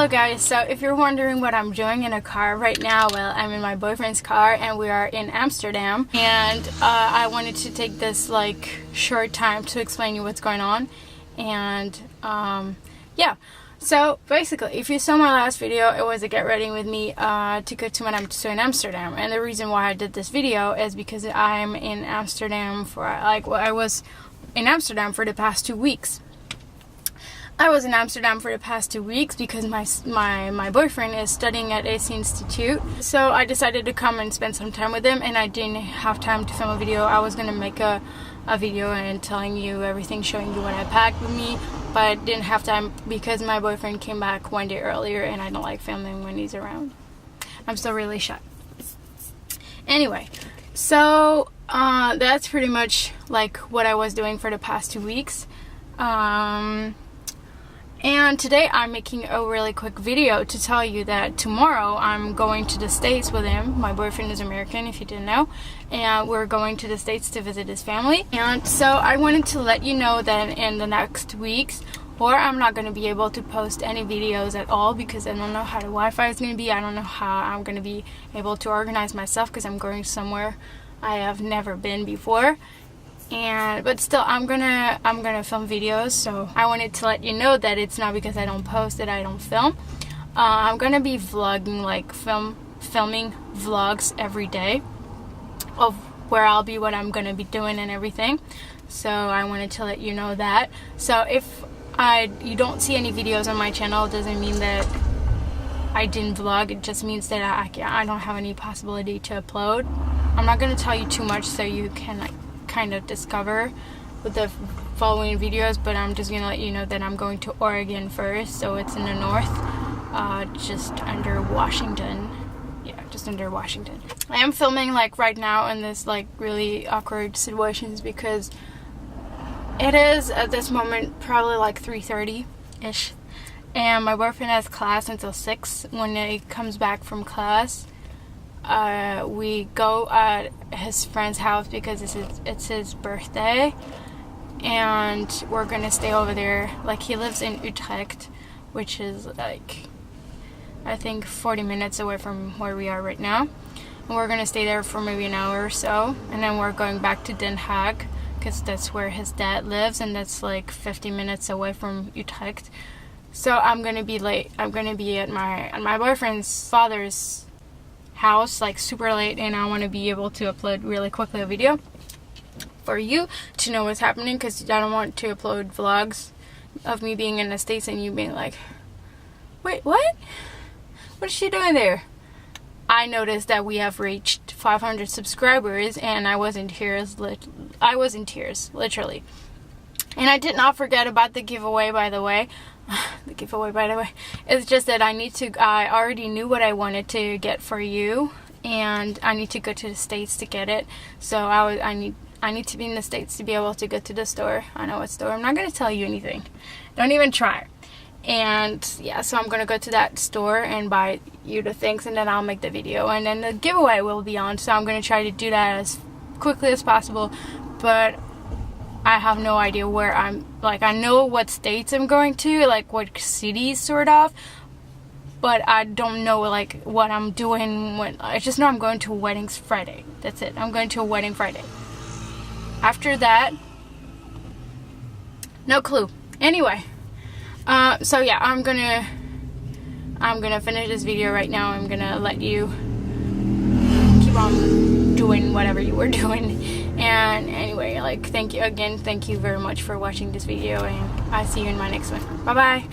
Hello guys, so if you're wondering what I'm doing in a car right now, well, I'm in my boyfriend's car and we are in Amsterdam, and I wanted to take this like short time to explain you what's going on. And yeah, so basically if you saw my last video, it was a get ready with me to go to Madame Tussauds in Amsterdam. And the reason why I did this video is because I'm in Amsterdam for I was in Amsterdam for the past 2 weeks. I was in Amsterdam for the past 2 weeks because my boyfriend is studying at AC Institute. So I decided to come and spend some time with him, and I didn't have time to film a video. I was gonna make a video and telling you everything, showing you what I packed with me, but I didn't have time because my boyfriend came back one day earlier and I don't like filming when he's around. I'm still really shy. Anyway, so that's pretty much like what I was doing for the past 2 weeks. And today I'm making a really quick video to tell you that tomorrow I'm going to the States with him. My boyfriend is American, if you didn't know, and we're going to the States to visit his family. And so I wanted to let you know that in the next weeks, or I'm not going to be able to post any videos at all because I don't know how the Wi-Fi is going to be. I don't know how I'm going to be able to organize myself because I'm going somewhere I have never been before. But still, I'm gonna film videos, so I wanted to let you know that it's not because I don't post that I don't film. I'm gonna be vlogging, like filming vlogs every day of where I'll be, what I'm gonna be doing and everything. So I wanted to let you know that. So if you don't see any videos on my channel, it doesn't mean that I didn't vlog. It just means that I don't have any possibility to upload. I'm not gonna tell you too much so you can kind of discover with the following videos, but I'm just gonna let you know that I'm going to Oregon first, so it's in the north, just under Washington. Yeah, just under Washington. I am filming like right now in this like really awkward situations because it is at this moment probably like 3:30 ish, and my boyfriend has class until 6. When he comes back from class, we go at his friend's house because it's his birthday, and we're gonna stay over there. Like, he lives in Utrecht, which is like I think 40 minutes away from where we are right now, and we're gonna stay there for maybe an hour or so, and then we're going back to Den Haag because that's where his dad lives, and that's like 50 minutes away from Utrecht. So I'm gonna be late. I'm gonna be at my boyfriend's father's house like super late, and I want to be able to upload really quickly a video for you to know what's happening, because I don't want to upload vlogs of me being in the States and you being like, wait, what is she doing there? I noticed that we have reached 500 subscribers and I was in tears, literally. And I did not forget about the giveaway, by the way. It's just that I already knew what I wanted to get for you, and I need to go to the States to get it. So I need to be in the States to be able to go to the store. I know what store. I'm not going to tell you anything. Don't even try. And yeah, so I'm going to go to that store and buy you the things, and then I'll make the video, and then the giveaway will be on. So I'm going to try to do that as quickly as possible, but I have no idea where I know what states I'm going to, like what cities sort of, but I don't know like what I'm doing I just know I'm going to weddings Friday. That's it. I'm going to a wedding Friday. After that, no clue. Anyway, so yeah, I'm gonna finish this video right now. I'm gonna let you keep on doing whatever you were doing. And anyway, like, thank you very much for watching this video, and I'll see you in my next one. Bye bye.